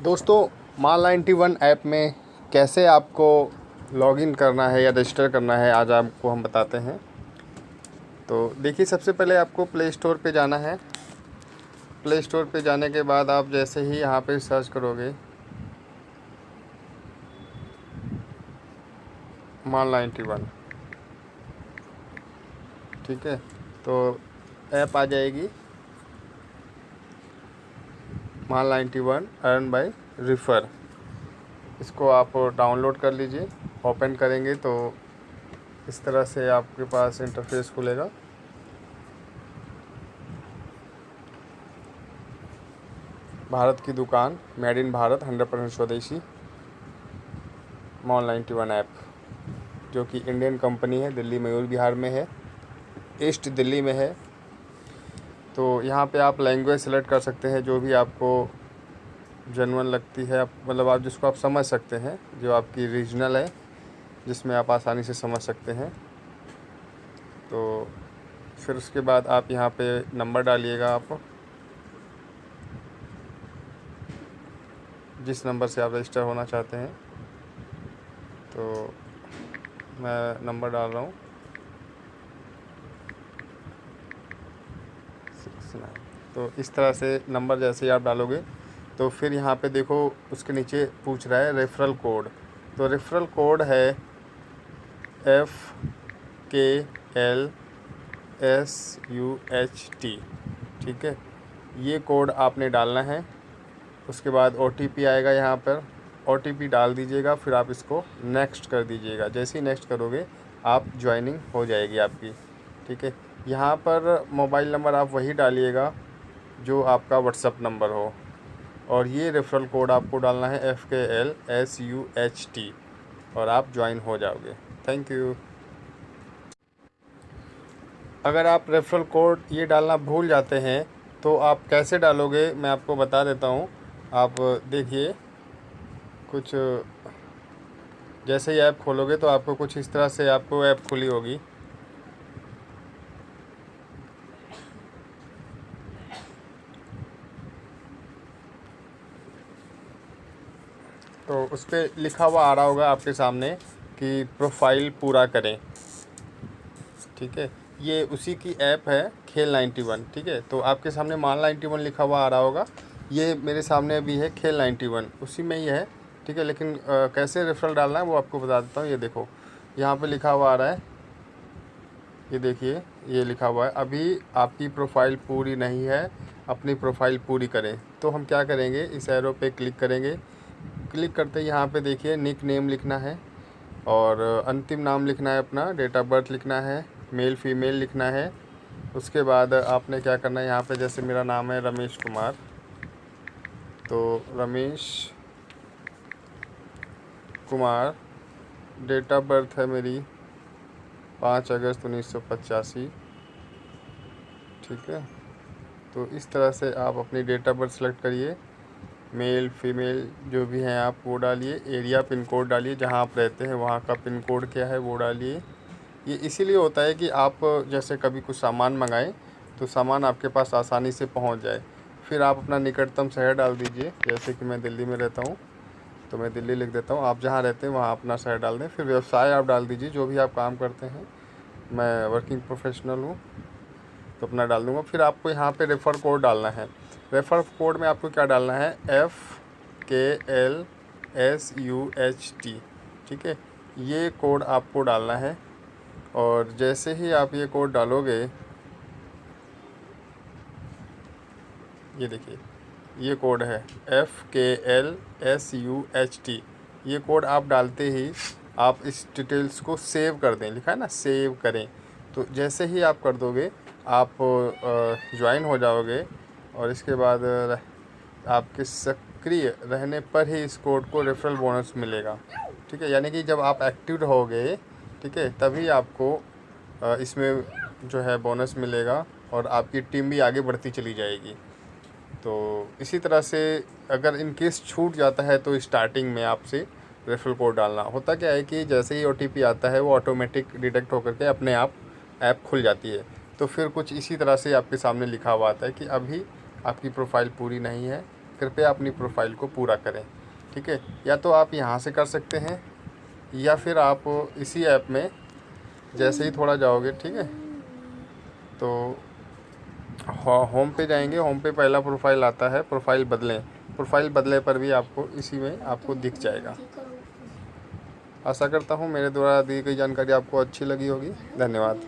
दोस्तों, माल 91 ऐप में कैसे आपको लॉगिन करना है या रजिस्टर करना है, आज आपको हम बताते हैं। तो देखिए, सबसे पहले आपको प्ले स्टोर पे जाना है। प्ले स्टोर पे जाने के बाद आप जैसे ही यहाँ पे सर्च करोगे माल 91, ठीक है, तो ऐप आ जाएगी माल 91 अर्न बाय रिफ़र। इसको आप डाउनलोड कर लीजिए। ओपन करेंगे तो इस तरह से आपके पास इंटरफेस खुलेगा। भारत की दुकान, मेड इन भारत, 100% स्वदेशी माल 91 ऐप, जो कि इंडियन कंपनी है, दिल्ली मयूर विहार में है, ईस्ट दिल्ली में है। तो यहाँ पे आप लैंग्वेज सेलेक्ट कर सकते हैं, जो भी आपको जेन्युइन लगती है, मतलब आप जिसको आप समझ सकते हैं, जो आपकी रीजनल है, जिसमें आप आसानी से समझ सकते हैं। तो फिर उसके बाद आप यहाँ पे नंबर डालिएगा, आप जिस नंबर से आप रजिस्टर होना चाहते हैं। तो मैं नंबर डाल रहा हूँ 69। तो इस तरह से नंबर जैसे ही आप डालोगे तो फिर यहाँ पे देखो, उसके नीचे पूछ रहा है रेफरल कोड। तो रेफरल कोड है FKLSUHT, ठीक है। ये कोड आपने डालना है। उसके बाद OTP आएगा, यहाँ पर OTP डाल दीजिएगा। फिर आप इसको नेक्स्ट कर दीजिएगा। जैसे ही नेक्स्ट करोगे आप ज्वाइनिंग हो जाएगी आपकी, ठीक है। यहाँ पर मोबाइल नंबर आप वही डालिएगा जो आपका व्हाट्सअप नंबर हो, और ये रेफरल कोड आपको डालना है FKLSUHT, और आप ज्वाइन हो जाओगे। Thank you. अगर आप रेफरल कोड ये डालना भूल जाते हैं तो आप कैसे डालोगे, मैं आपको बता देता हूँ। आप देखिए, कुछ जैसे ही ऐप खोलोगे तो आपको कुछ इस तरह से आपको ऐप खुली होगी। तो उस पर लिखा हुआ आ रहा होगा आपके सामने कि प्रोफाइल पूरा करें, ठीक है। ये उसी की ऐप है, खेल 91, ठीक है। तो आपके सामने माल 91 लिखा हुआ आ रहा होगा। ये मेरे सामने अभी है खेल 91, उसी में ही है, ठीक है। लेकिन कैसे रेफरल डालना है वो आपको बता देता हूँ। ये देखो, यहाँ पे लिखा हुआ आ रहा है, ये देखिए, ये लिखा हुआ है अभी आपकी प्रोफाइल पूरी नहीं है, अपनी प्रोफाइल पूरी करें। तो हम क्या करेंगे, इस एरो पे क्लिक करेंगे। क्लिक करते ही यहाँ पे देखिए निक नेम लिखना है, और अंतिम नाम लिखना है, अपना डेट ऑफ बर्थ लिखना है, मेल फीमेल लिखना है। उसके बाद आपने क्या करना है, यहाँ पे जैसे मेरा नाम है रमेश कुमार, तो Ramesh Kumar, date of birth है मेरी 5 अगस्त 1985, ठीक है। तो इस तरह से आप अपनी डेट ऑफ बर्थ सेलेक्ट करिए, मेल फीमेल जो भी हैं आप वो डालिए, एरिया पिन कोड डालिए, जहाँ आप रहते हैं वहाँ का पिन कोड क्या है वो डालिए। ये इसीलिए होता है कि आप जैसे कभी कुछ सामान मंगाएं तो सामान आपके पास आसानी से पहुंच जाए। फिर आप अपना निकटतम शहर डाल दीजिए, जैसे कि मैं दिल्ली में रहता हूं तो मैं दिल्ली लिख देता हूं। आप जहां रहते हैं वहां अपना शहर डाल दें। फिर व्यवसाय आप डाल दीजिए, जो भी आप काम करते हैं। मैं वर्किंग प्रोफेशनल हूँ तो अपना डाल दूँगा। फिर आपको यहाँ पर रेफ़र कोड डालना है। रेफ़र कोड में आपको क्या डालना है, FKLSUHT, ठीक है। ये कोड आपको डालना है, और जैसे ही आप ये कोड डालोगे, ये देखिए, ये कोड है FKLSUHT। ये कोड आप डालते ही आप इस डिटेल्स को सेव कर दें, लिखा है ना सेव करें। तो जैसे ही आप कर दोगे आप ज्वाइन हो जाओगे, और इसके बाद आपके सक्रिय रहने पर ही इस कोड को रेफरल बोनस मिलेगा, ठीक है। यानी कि जब आप एक्टिव रहोगे, ठीक है, तभी आपको इसमें जो है बोनस मिलेगा, और आपकी टीम भी आगे बढ़ती चली जाएगी। तो इसी तरह से अगर इन केस छूट जाता है तो स्टार्टिंग में आपसे रेफरल कोड डालना होता। क्या है कि जैसे ही OTP आता है वो ऑटोमेटिक डिटेक्ट होकर के अपने आप ऐप खुल जाती है। तो फिर कुछ इसी तरह से आपके सामने लिखा हुआ आता है कि अभी आपकी प्रोफाइल पूरी नहीं है, कृपया अपनी प्रोफाइल को पूरा करें। ठीक है, या तो आप यहाँ से कर सकते हैं या फिर आप इसी ऐप में जैसे ही थोड़ा जाओगे, ठीक है, तो होम पे जाएंगे। होम पे पहला प्रोफाइल आता है, प्रोफाइल बदलें। प्रोफाइल बदले पर भी आपको इसी में आपको दिख जाएगा। आशा करता हूँ मेरे द्वारा दी गई जानकारी आपको अच्छी लगी होगी। धन्यवाद।